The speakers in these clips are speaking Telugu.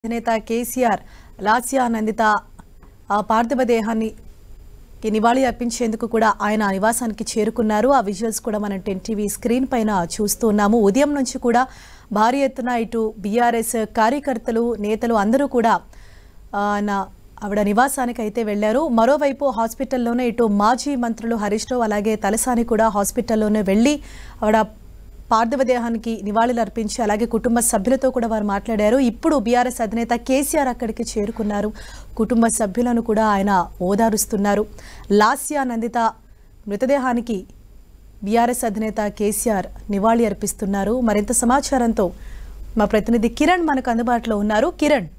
అధినేత కేసీఆర్ లాస్య నందిత పార్థివ దేహాన్ని నివాళి అర్పించేందుకు కూడా ఆయన నివాసానికి చేరుకున్నారు. ఆ విజువల్స్ కూడా మనం 10 టీవీ స్క్రీన్ పైన చూస్తున్నాము. ఉదయం నుంచి కూడా భారీ ఎత్తున ఇటు బీఆర్ఎస్ కార్యకర్తలు నేతలు అందరూ కూడా ఆవిడ నివాసానికి అయితే వెళ్లారు. మరోవైపు హాస్పిటల్లోనే ఇటు మాజీ మంత్రులు హరీష్ రావు అలాగే తలసాని కూడా హాస్పిటల్లోనే వెళ్లి ఆవిడ పార్థివ దేహానికి నివాళులు అర్పించి అలాగే కుటుంబ సభ్యులతో కూడా వారు మాట్లాడారు. ఇప్పుడు బీఆర్ఎస్ అధినేత కేసీఆర్ అక్కడికి చేరుకున్నారు. కుటుంబ సభ్యులను కూడా ఆయన ఓదారుస్తున్నారు. లాస్య నందిత మృతదేహానికి బీఆర్ఎస్ అధినేత కేసీఆర్ నివాళి అర్పిస్తున్నారు. మరింత సమాచారంతో మా ప్రతినిధి కిరణ్ మనకు అందుబాటులో ఉన్నారు. కిరణ్,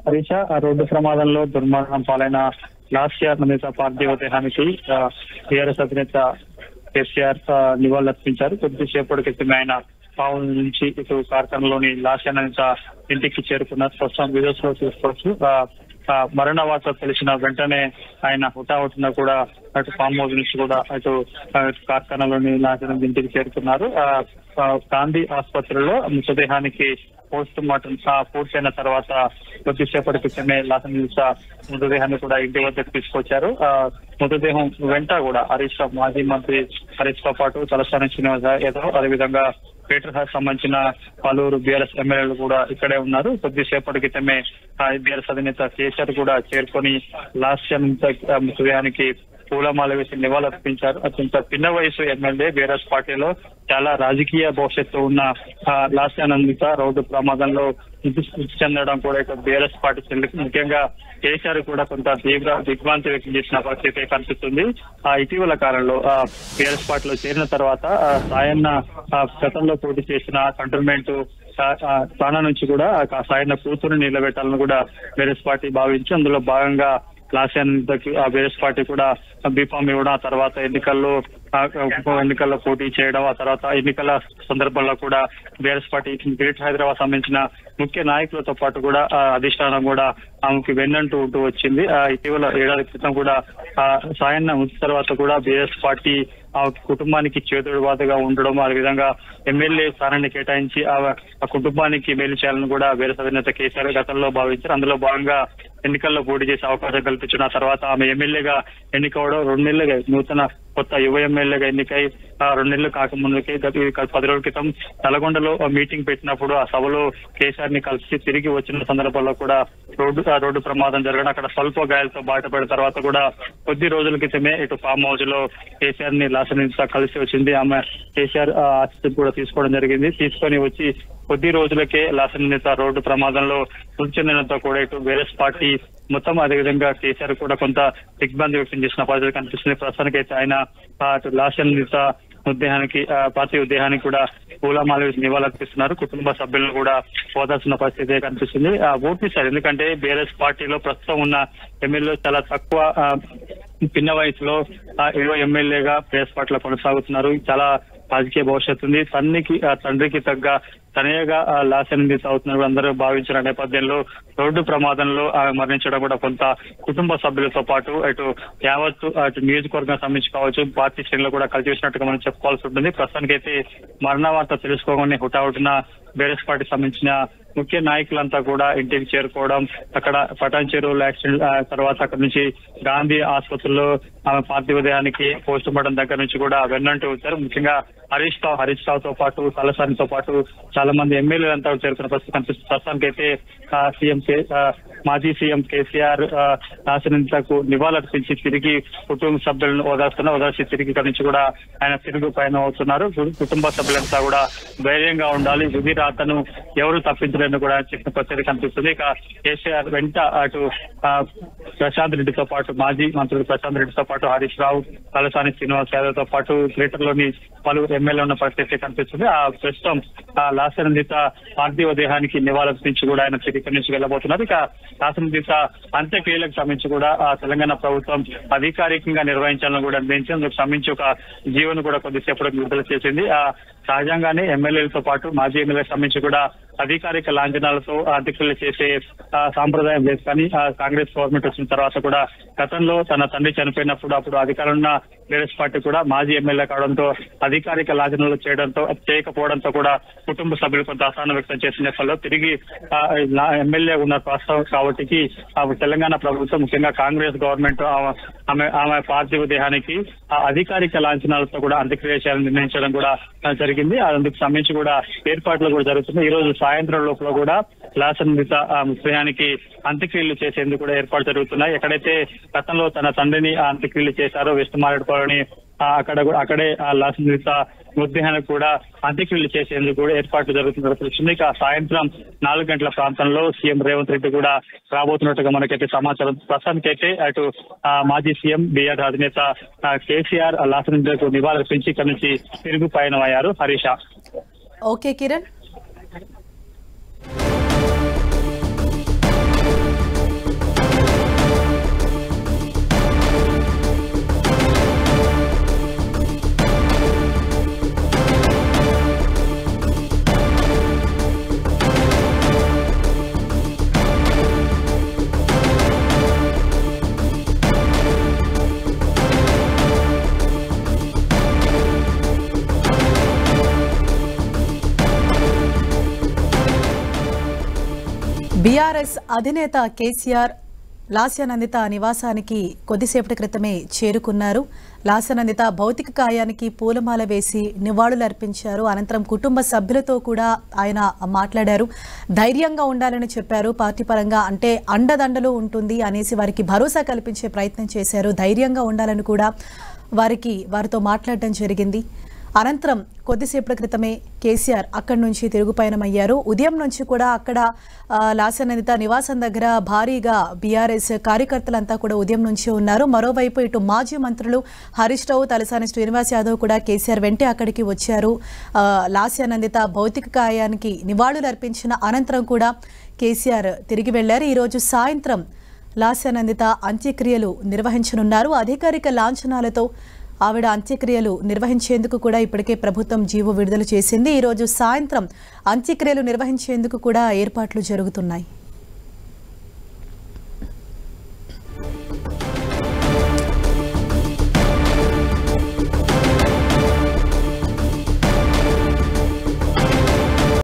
హరీష, రోడ్డు ప్రమాదంలో దుర్మరణం పాలైన లాస్య నందిత పార్థివ దేహానికి బీఆర్ఎస్ అధినేత కేసీఆర్ నివాళులర్పించారు. కొద్దిసేపటి క్రితం ఆయన పావుల నుంచి ఇటు కార్ఖానలోని లాస్య నందిత ఇంటికి చేరుకున్నారు. ప్రస్తుతం వీడియోస్ లో చూసుకోవచ్చు. మరణ వార్త తెలిసిన వెంటనే ఆయన హుటాహుటిన కూడా అటు ఫామ్ హౌస్ నుంచి కూడా అటు కార్ఖానలోని లాస్య నందిత ఇంటికి చేరుకున్నారు. గాంధీ ఆసుపత్రిలో మృతదేహానికి పోస్ట్ మార్టం పూర్తయిన తర్వాత కొద్దిసేపటి క్రితమే లాస్య నందిత మృతదేహాన్ని కూడా ఇంటి వద్దకు తీసుకొచ్చారు. మృతదేహం వెంట కూడా హరీష్ రావు, మాజీ మంత్రి హరీష్ తో పాటు తలసాని శ్రీనివాస్ యాదవ్, అదేవిధంగా పీటర్ హాస్ సంబంధించిన పలువురు బీఆర్ఎస్ ఎమ్మెల్యేలు కూడా ఇక్కడే ఉన్నారు. కొద్దిసేపటి క్రితమే బీఆర్ఎస్ అధినేత కేసీఆర్ కూడా చేరుకొని లాస్య నందిత మృతదేహానికి పూలమాల వేసి నివాళులర్పించారు. అత్యంత పిన్న వయసు ఎమ్మెల్యే, బీఆర్ఎస్ పార్టీలో చాలా రాజకీయ భవిష్యత్తు ఉన్న లాస్య నందిత రోడ్డు ప్రమాదంలో మృతి చెందడం కూడా ఇక బీఆర్ఎస్ పార్టీ ముఖ్యంగా కేసీఆర్ కూడా కొంత తీవ్ర దిగ్భ్రాంతి వ్యక్తం చేసిన పరిస్థితి కనిపిస్తుంది. ఇటీవల కాలంలో బీఆర్ఎస్ పార్టీలో చేరిన తర్వాత సాయన్న గతంలో పోటీ చేసిన కంటోన్మెంట్ స్థానం నుంచి కూడా సాయన్న కూతురుని నిలబెట్టాలని కూడా బీఆర్ఎస్ పార్టీ భావించి అందులో భాగంగా లాస్య నందితకి బీఆర్ఎస్ పార్టీ కూడా బీఫామ్ ఇవ్వడం, ఆ తర్వాత ఎన్నికల్లో పోటీ చేయడం, ఆ తర్వాత ఎన్నికల సందర్భంలో కూడా బీఆర్ఎస్ పార్టీ గ్రేటర్ హైదరాబాద్ సంబంధించిన ముఖ్య నాయకులతో పాటు కూడా అధిష్టానం కూడా ఆమెకి వెన్నంటూ ఉంటూ వచ్చింది. ఇటీవల ఏడాది క్రితం కూడా సాయన్న మృతి తర్వాత కూడా బీఆర్ఎస్ పార్టీ ఆ కుటుంబానికి చేదుడుబాటుగా ఉండడం, ఆ విధంగా ఎమ్మెల్యే స్థానాన్ని కేటాయించి ఆ కుటుంబానికి మేలు చేయాలని కూడా బీఆర్ఎస్ అధినేత కేసీఆర్ గతంలో భావించారు. అందులో భాగంగా ఎన్నికల్లో పోటీ చేసే అవకాశం కల్పించిన తర్వాత ఆమె ఎమ్మెల్యేగా ఎన్నికవడం 2 నెలలుగా నూతన కొత్త యువ ఎమ్మెల్యేగా ఎన్నికై 2 నెలలు కాకముందుకే 10 రోజుల క్రితం నల్గొండలో మీటింగ్ పెట్టినప్పుడు ఆ సభలో కేసీఆర్ ని కలిసి తిరిగి వచ్చిన సందర్భంలో కూడా రోడ్డు ప్రమాదం జరగడం, అక్కడ స్వల్ప గాయాలతో బయటపడిన తర్వాత కూడా కొద్ది రోజుల క్రితమే ఇటు ఫామ్ హౌస్ లో కేసీఆర్ ని లాస్య నందిత కలిసి వచ్చింది. ఆమె కేసీఆర్ ఆశీస్సు కూడా తీసుకోవడం జరిగింది. తీసుకొని వచ్చి కొద్ది రోజులకే లాస్య నందిత రోడ్డు ప్రమాదంలో మృతి చెందడంతో కూడా ఇటు బీఆర్ఎస్ పార్టీ మొత్తం అదేవిధంగా కేసీఆర్ కూడా కొంత దిగ్భ్రాంతి వ్యక్తం చేసిన పరిస్థితి కనిపిస్తుంది. ప్రస్తుతానికైతే ఆయన లాస్య నందిత పార్థివ దేహానికి కూడా పూలమాల వేసి నివాళులర్పిస్తున్నారు. కుటుంబ సభ్యులను కూడా ఓదార్చిన పరిస్థితి కనిపిస్తుంది. ఓటిస్తారు, ఎందుకంటే బీఆర్ఎస్ పార్టీలో ప్రస్తుతం ఉన్న ఎమ్మెల్యే చాలా తక్కువ పిన్న వయసులో ఏదో ఎమ్మెల్యేగా బీఆర్ఎస్ పార్టీలో కొనసాగుతున్నారు. చాలా రాజకీయ భవిష్యత్తు ఉంది. తండ్రికి తగ్గ తనయగా లాస్య నందిత అవుతున్నారు అందరూ భావించిన నేపథ్యంలో రోడ్డు ప్రమాదంలో మరణించడం కూడా కొంత కుటుంబ సభ్యులతో పాటు ఇటు యావత్తు అటు నియోజకవర్గం సంబంధించి కావచ్చు పార్టీ శ్రేణులు కూడా కలిసి వచ్చినట్టుగా మనం చెప్పుకోవాల్సి ఉంటుంది. ప్రస్తుతానికైతే మరణ వార్త తెలుసుకోగానే హుటాహుటిన బీఆర్ఎస్ పార్టీ సంబంధించిన ముఖ్య నాయకులంతా కూడా ఇంటికి చేరుకోవడం, అక్కడ పటాన్ చెరువుల యాక్సిడెంట్ తర్వాత అక్కడ నుంచి గాంధీ ఆసుపత్రిలో ఆమె పార్థివ దేహానికి పోస్ట్ మార్టం దగ్గర నుంచి కూడా వెన్నంటూ వచ్చారు. ముఖ్యంగా హరీష్ రావుతో పాటు తలసానితో పాటు చాలా మంది ఎమ్మెల్యేలంతా చేరుకున్న పరిస్థితి కనిపిస్తుంది. ప్రస్తుతానికైతే మాజీ సీఎం కేసీఆర్ లాస్య నందితకు నివాళులర్పించి తిరిగి కుటుంబ సభ్యులను ఓదార్చి తిరిగి ఇక్కడి నుంచి కూడా ఆయన తిరుగు పయనం అవుతున్నారు. కుటుంబ సభ్యులంతా కూడా ధైర్యంగా ఉండాలి, విధి రాతను ఎవరు తప్పించలేని కూడా చెప్పిన పరిస్థితి కనిపిస్తుంది. ఇక కేసీఆర్ వెంట అటు ప్రశాంత్ రెడ్డితో పాటు మాజీ మంత్రులు ప్రశాంత్ రెడ్డితో పాటు హరీష్ రావు, తలసాని శ్రీనివాస్ యాదవ్ తో పాటు గ్రేటర్ లోని పలువురు ఎమ్మెల్యే ఉన్న పరిస్థితి కనిపిస్తుంది. ప్రస్తుతం లాస్య నందిత పార్థివ దేహానికి నివాళులర్పించి కూడా ఆయన తిరిగి నుంచి వెళ్ళబోతున్నారు. ఇక లాస్య నందిత అంత్యక్రియలకు సంబంధించి కూడా తెలంగాణ ప్రభుత్వం అధికారికంగా నిర్వహించాలని కూడా నిర్ణయించి అందుకు సంబంధించి ఒక జీవోను కూడా కొద్దిసేపటికి విడుదల చేసింది. సహజంగానే ఎమ్మెల్యేలతో పాటు మాజీ ఎమ్మెల్యేలకు సంబంధించి కూడా అధికారిక లాంఛనాలతో అంత్యక్రియలు చేసే సాంప్రదాయం లేదు. కానీ కాంగ్రెస్ గవర్నమెంట్ వచ్చిన తర్వాత కూడా గతంలో తన తండ్రి చనిపోయినప్పుడు అప్పుడు అధికారంలో ఉన్న బీఆర్ఎస్ పార్టీ కూడా మాజీ ఎమ్మెల్యే కావడంతో అధికారిక లాంఛనాలు చేయకపోవడంతో కూడా కుటుంబ సభ్యులు కొంత అసహనం వ్యక్తం చేసిన నేపథ్యంలో తిరిగి ఎమ్మెల్యే ఉన్న ప్రస్తుతం కాబట్టి తెలంగాణ ప్రభుత్వం ముఖ్యంగా కాంగ్రెస్ గవర్నమెంట్ ఆమె పార్థివ దేహానికి అధికారిక లాంఛనాలతో కూడా అంత్యక్రియ చేయాలని నిర్ణయించడం కూడా జరిగింది. అందుకు సంబంధించి కూడా ఏర్పాట్లు కూడా జరుగుతున్నాయి. ఈ రోజు సాయంత్రం లోపల కూడా లాస్య నందిత మృతదేహానికి అంత్యక్రియలు చేసేందుకు కూడా ఏర్పాట్లు జరుగుతున్నాయి. ఎక్కడైతే గతంలో తన తండ్రిని అంత్యక్రియలు చేశారో వెస్ట్ మారేడుపల్లిని అక్కడే లాస్య నందిత మృతదేహానికి కూడా అంత్యక్రియలు చేసేందుకు కూడా ఏర్పాట్లు జరుగుతున్నట్టు ఇక సాయంత్రం 4 గంటల ప్రాంతంలో సీఎం రేవంత్ రెడ్డి కూడా రాబోతున్నట్టుగా మనకైతే సమాచారం. ప్రస్తుతానికైతే అటు మాజీ సీఎం బీఆర్ అధినేత కేసీఆర్ లాస్య నందితకు నివాళులర్పించి ఇక్కడ నుంచి తిరుగు పయనమయ్యారు. హరీష. ఓకే కిరణ్. బీఆర్ఎస్ అధినేత కేసీఆర్ లాస్య నందిత నివాసానికి కొద్దిసేపటి క్రితమే చేరుకున్నారు. లాస్య నందిత భౌతిక కాయానికి పూలమాల వేసి నివాళులర్పించారు. అనంతరం కుటుంబ సభ్యులతో కూడా ఆయన మాట్లాడారు. ధైర్యంగా ఉండాలని చెప్పారు. పార్టీ పరంగా అంటే అండదండలు ఉంటుంది అనేసి వారికి భరోసా కల్పించే ప్రయత్నం చేశారు. ధైర్యంగా ఉండాలని కూడా వారితో మాట్లాడడం జరిగింది. అనంతరం కొద్దిసేపటి క్రితమే కేసీఆర్ అక్కడి నుంచి తిరుగుపయనమయ్యారు. ఉదయం నుంచి కూడా అక్కడ లాస్య నందిత నివాసం దగ్గర భారీగా బీఆర్ఎస్ కార్యకర్తలంతా కూడా ఉదయం నుంచి ఉన్నారు. మరోవైపు ఇటు మాజీ మంత్రులు హరీష్ రావు, తలసాని శ్రీనివాస్ యాదవ్ కూడా కేసీఆర్ వెంటే అక్కడికి వచ్చారు. లాస్య నందిత భౌతిక కాయానికి నివాళులు అర్పించిన అనంతరం కూడా కేసీఆర్ తిరిగి వెళ్లారు. ఈరోజు సాయంత్రం లాస్య నందిత అంత్యక్రియలు నిర్వహించనున్నారు. అధికారిక లాంఛనాలతో ఆవిడ అంత్యక్రియలు నిర్వహించేందుకు కూడా ఇప్పటికే ప్రభుత్వం జీవో విడుదల చేసింది. ఈరోజు సాయంత్రం అంత్యక్రియలు నిర్వహించేందుకు కూడా ఏర్పాట్లు జరుగుతున్నాయి.